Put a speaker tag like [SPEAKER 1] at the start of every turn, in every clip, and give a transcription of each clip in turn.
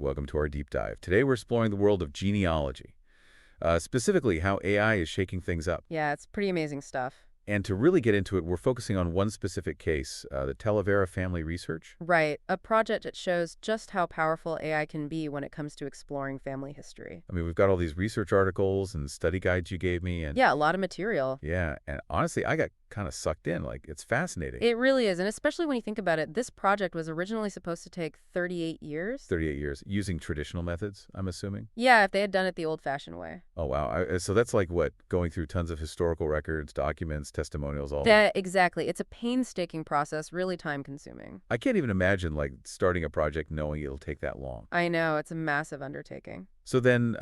[SPEAKER 1] Welcome to our deep dive. Today we're exploring the world of genealogy, specifically how AI is shaking things up.
[SPEAKER 2] Yeah, it's pretty amazing stuff.
[SPEAKER 1] And to really get into it, we're focusing on one specific case, the Talavera family research.
[SPEAKER 2] Right, a project that shows just how powerful AI can be when it comes to exploring family history.
[SPEAKER 1] I mean, we've got all these research articles and study guides you gave me, and
[SPEAKER 2] Yeah, a lot of material.
[SPEAKER 1] yeah, and honestly, I got kind of sucked in. Like, it's fascinating.
[SPEAKER 2] It really is, and especially when you think about it, this project was originally supposed to take 38 years.
[SPEAKER 1] 38 years, using traditional methods, I'm assuming.
[SPEAKER 2] Yeah, if they had done it the old-fashioned way.
[SPEAKER 1] Oh, wow. So that's like what? Going through tons of historical records, documents, testimonials, all.
[SPEAKER 2] That, exactly. It's a painstaking process, really time-consuming.
[SPEAKER 1] I can't even imagine, like, starting a project knowing it'll take that long.
[SPEAKER 2] I know, it's a massive undertaking.
[SPEAKER 1] So then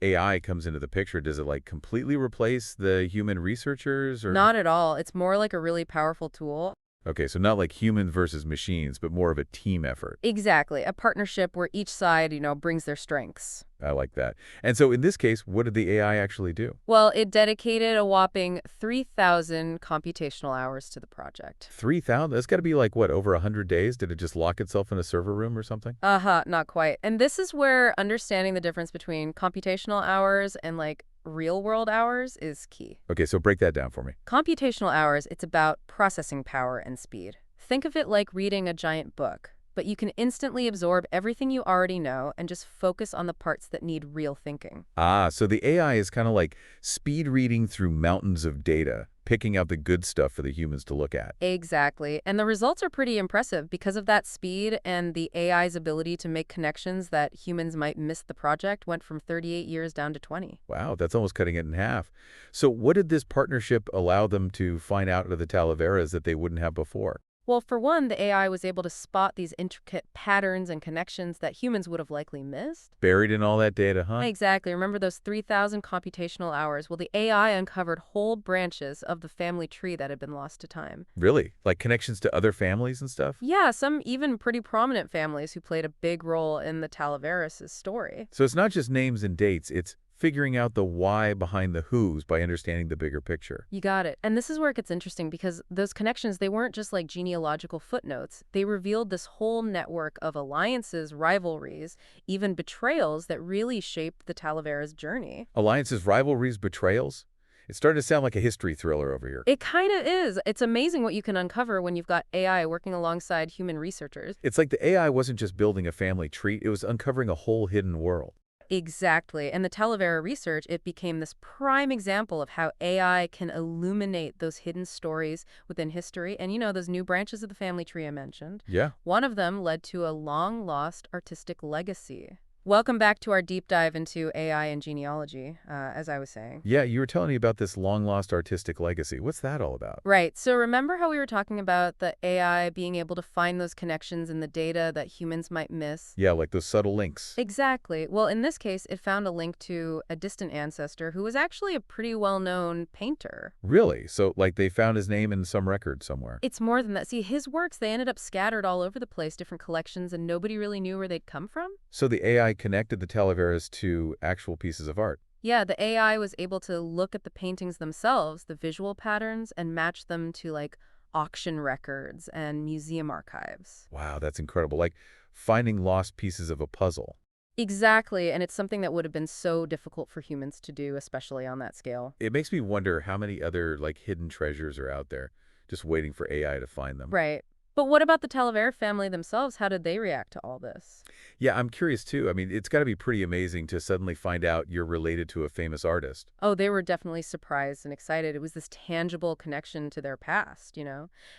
[SPEAKER 1] AI comes into the picture. Does it, like, completely replace the human researchers? Or
[SPEAKER 2] Not at all. It's more like a really powerful tool.
[SPEAKER 1] Okay, so not like humans versus machines, but more of a team effort.
[SPEAKER 2] Exactly, a partnership where each side, brings their strengths.
[SPEAKER 1] I like that. And so in this case, what did the AI actually do?
[SPEAKER 2] Well, it dedicated a whopping 3,000 computational hours to the project.
[SPEAKER 1] 3,000? That's got to be like, what, over 100 days? Did it just lock itself in a server room or something?
[SPEAKER 2] Not quite. And this is where understanding the difference between computational hours and real-world hours is key.
[SPEAKER 1] Okay, so break that down for me.
[SPEAKER 2] Computational hours, it's about processing power and speed. Think of it like reading a giant book, but you can instantly absorb everything you already know and just focus on the parts that need real thinking.
[SPEAKER 1] Ah, so the AI is kind of like speed reading through mountains of data, picking out the good stuff for the humans to look at.
[SPEAKER 2] Exactly. And the results are pretty impressive because of that speed, and the AI's ability to make connections that humans might miss. The project went from 38 years down to 20.
[SPEAKER 1] Wow, that's almost cutting it in half. So what did this partnership allow them to find out of the Talaveras that they wouldn't have before?
[SPEAKER 2] Well, for one, the AI was able to spot these intricate patterns and connections that humans would have likely missed.
[SPEAKER 1] Buried in all that data, huh?
[SPEAKER 2] Exactly. Remember those 3,000 computational hours? Well, the AI uncovered whole branches of the family tree that had been lost to time.
[SPEAKER 1] Really? Like connections to other families and stuff?
[SPEAKER 2] Yeah, some even pretty prominent families who played a big role in the Talaveras' story.
[SPEAKER 1] So it's not just names and dates, it's figuring out the why behind the who's by understanding the bigger picture.
[SPEAKER 2] You got it. And this is where it gets interesting because those connections, they weren't just like genealogical footnotes. They revealed this whole network of alliances, rivalries, even betrayals that really shaped the Talavera's journey.
[SPEAKER 1] Alliances, rivalries, betrayals? It's starting to sound like a history thriller over here.
[SPEAKER 2] It kind of is. It's amazing what you can uncover when you've got AI working alongside human researchers.
[SPEAKER 1] It's like the AI wasn't just building a family tree, it was uncovering a whole hidden world.
[SPEAKER 2] Exactly. And the Talavera research, it became this prime example of how AI can illuminate those hidden stories within history. And those new branches of the family tree I mentioned.
[SPEAKER 1] Yeah.
[SPEAKER 2] One of them led to a long-lost artistic legacy. Welcome back to our deep dive into AI and genealogy, as I was saying.
[SPEAKER 1] Yeah, you were telling me about this long-lost artistic legacy. What's that all about?
[SPEAKER 2] Right. So remember how we were talking about the AI being able to find those connections in the data that humans might miss?
[SPEAKER 1] Yeah, like those subtle links.
[SPEAKER 2] Exactly. Well, in this case, it found a link to a distant ancestor who was actually a pretty well-known painter.
[SPEAKER 1] Really? So, like, they found his name in some record somewhere.
[SPEAKER 2] It's more than that. See, his works, they ended up scattered all over the place, different collections, and nobody really knew where they'd come from.
[SPEAKER 1] So the AI connected the Talaveras to actual pieces of art.
[SPEAKER 2] Yeah, the AI was able to look at the paintings themselves, the visual patterns, and match them to, auction records and museum archives.
[SPEAKER 1] Wow, that's incredible. Like finding lost pieces of a puzzle.
[SPEAKER 2] Exactly, and it's something that would have been so difficult for humans to do, especially on that scale.
[SPEAKER 1] It makes me wonder how many other, like, hidden treasures are out there just waiting for AI to find them.
[SPEAKER 2] Right. But what about the Talavera family themselves? How did they react to all this?
[SPEAKER 1] Yeah, I'm curious too. I mean, it's got to be pretty amazing to suddenly find out you're related to a famous artist.
[SPEAKER 2] Oh, they were definitely surprised and excited. It was this tangible connection to their past.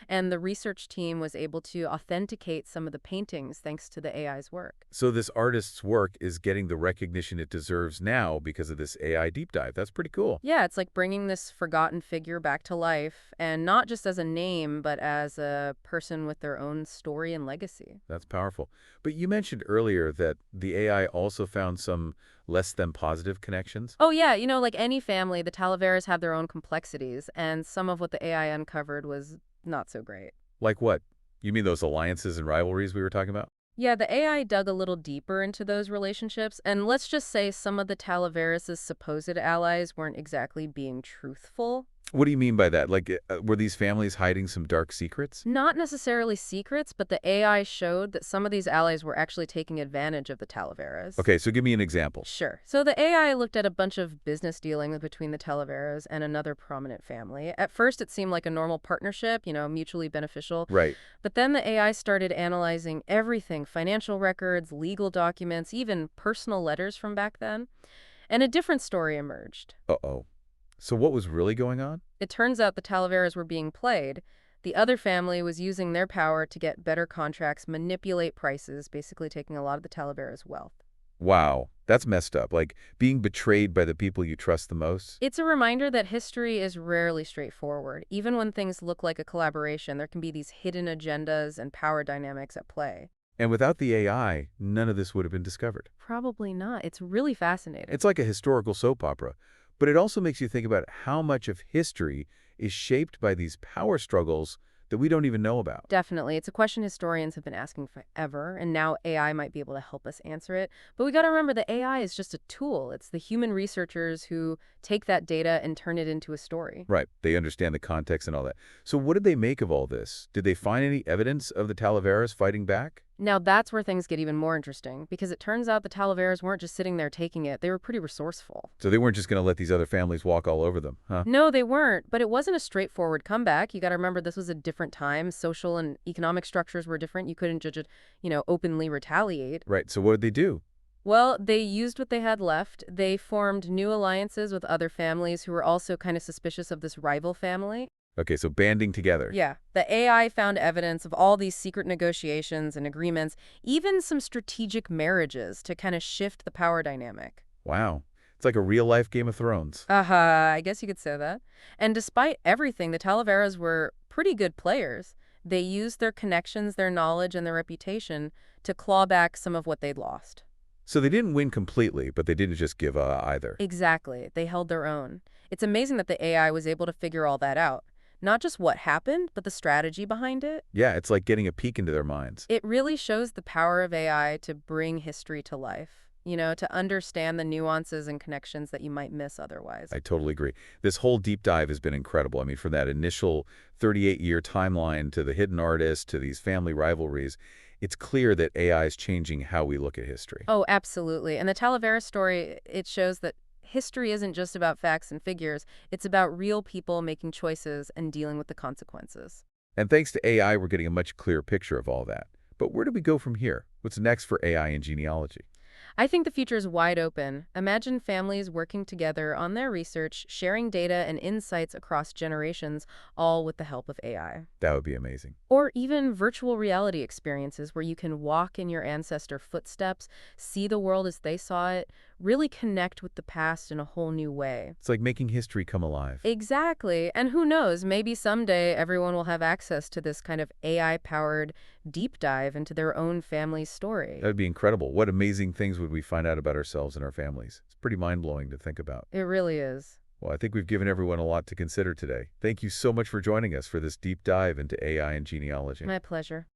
[SPEAKER 2] And the research team was able to authenticate some of the paintings thanks to the AI's work.
[SPEAKER 1] So this artist's work is getting the recognition it deserves now because of this AI deep dive. That's pretty cool.
[SPEAKER 2] Yeah, it's like bringing this forgotten figure back to life, and not just as a name, but as a person with their own story and legacy.
[SPEAKER 1] That's powerful. But you mentioned earlier that the AI also found some less than positive connections.
[SPEAKER 2] Oh, yeah, like any family, the Talaveras have their own complexities, and some of what the AI uncovered was not so great.
[SPEAKER 1] Like what? You mean those alliances and rivalries we were talking about?
[SPEAKER 2] Yeah, the AI dug a little deeper into those relationships, and let's just say some of the Talaveras' supposed allies weren't exactly being truthful.
[SPEAKER 1] What do you mean by that? Like, were these families hiding some dark secrets?
[SPEAKER 2] Not necessarily secrets, but the AI showed that some of these allies were actually taking advantage of the Talaveras.
[SPEAKER 1] Okay, so give me an example.
[SPEAKER 2] Sure. So the AI looked at a bunch of business dealings between the Talaveras and another prominent family. At first, it seemed like a normal partnership, mutually beneficial.
[SPEAKER 1] Right.
[SPEAKER 2] But then the AI started analyzing everything, financial records, legal documents, even personal letters from back then. And a different story emerged.
[SPEAKER 1] Uh-oh. So what was really going on?
[SPEAKER 2] It turns out the Talaveras were being played. The other family was using their power to get better contracts, manipulate prices, basically taking a lot of the Talaveras' wealth.
[SPEAKER 1] Wow, that's messed up. Like, being betrayed by the people you trust the most?
[SPEAKER 2] It's a reminder that history is rarely straightforward. Even when things look like a collaboration, there can be these hidden agendas and power dynamics at play.
[SPEAKER 1] And without the AI, none of this would have been discovered.
[SPEAKER 2] Probably not. It's really fascinating.
[SPEAKER 1] It's like a historical soap opera, but it also makes you think about how much of history is shaped by these power struggles that we don't even know about.
[SPEAKER 2] Definitely. It's a question historians have been asking forever, and now AI might be able to help us answer it. But we got to remember that AI is just a tool. It's the human researchers who take that data and turn it into a story.
[SPEAKER 1] Right. They understand the context and all that. So what did they make of all this? Did they find any evidence of the Talaveras fighting back?
[SPEAKER 2] Now that's where things get even more interesting, because it turns out the Talaveras weren't just sitting there taking it. They were pretty resourceful.
[SPEAKER 1] So they weren't just going to let these other families walk all over them, huh?
[SPEAKER 2] No, they weren't, but it wasn't a straightforward comeback. You got to remember this was a different time. Social and economic structures were different. You couldn't just, openly retaliate.
[SPEAKER 1] Right. So what did they do?
[SPEAKER 2] Well, they used what they had left. They formed new alliances with other families who were also kind of suspicious of this rival family.
[SPEAKER 1] Okay, so banding together.
[SPEAKER 2] Yeah, the AI found evidence of all these secret negotiations and agreements, even some strategic marriages to kind of shift the power dynamic.
[SPEAKER 1] Wow. It's like a real-life Game of Thrones.
[SPEAKER 2] I guess you could say that. And despite everything, the Talaveras were pretty good players. They used their connections, their knowledge, and their reputation to claw back some of what they'd lost.
[SPEAKER 1] So they didn't win completely, but they didn't just give either.
[SPEAKER 2] Exactly. They held their own. It's amazing that the AI was able to figure all that out. Not just what happened, but the strategy behind it.
[SPEAKER 1] Yeah, it's like getting a peek into their minds.
[SPEAKER 2] It really shows the power of AI to bring history to life, to understand the nuances and connections that you might miss otherwise.
[SPEAKER 1] I totally agree. This whole deep dive has been incredible. I mean, from that initial 38-year timeline to the hidden artist to these family rivalries, it's clear that AI is changing how we look at history.
[SPEAKER 2] Oh, absolutely. And the Talavera story, it shows that history isn't just about facts and figures. It's about real people making choices and dealing with the consequences.
[SPEAKER 1] And thanks to AI, we're getting a much clearer picture of all that. But where do we go from here? What's next for AI and genealogy?
[SPEAKER 2] I think the future is wide open. Imagine families working together on their research, sharing data and insights across generations, all with the help of AI.
[SPEAKER 1] That would be amazing.
[SPEAKER 2] Or even virtual reality experiences where you can walk in your ancestor footsteps, see the world as they saw it, really connect with the past in a whole new way.
[SPEAKER 1] It's like making history come alive.
[SPEAKER 2] Exactly. And who knows, maybe someday everyone will have access to this kind of AI-powered deep dive into their own family's story.
[SPEAKER 1] That would be incredible. What amazing things would we find out about ourselves and our families? It's pretty mind-blowing to think about.
[SPEAKER 2] It really is.
[SPEAKER 1] Well, I think we've given everyone a lot to consider today. Thank you so much for joining us for this deep dive into AI and genealogy.
[SPEAKER 2] My pleasure.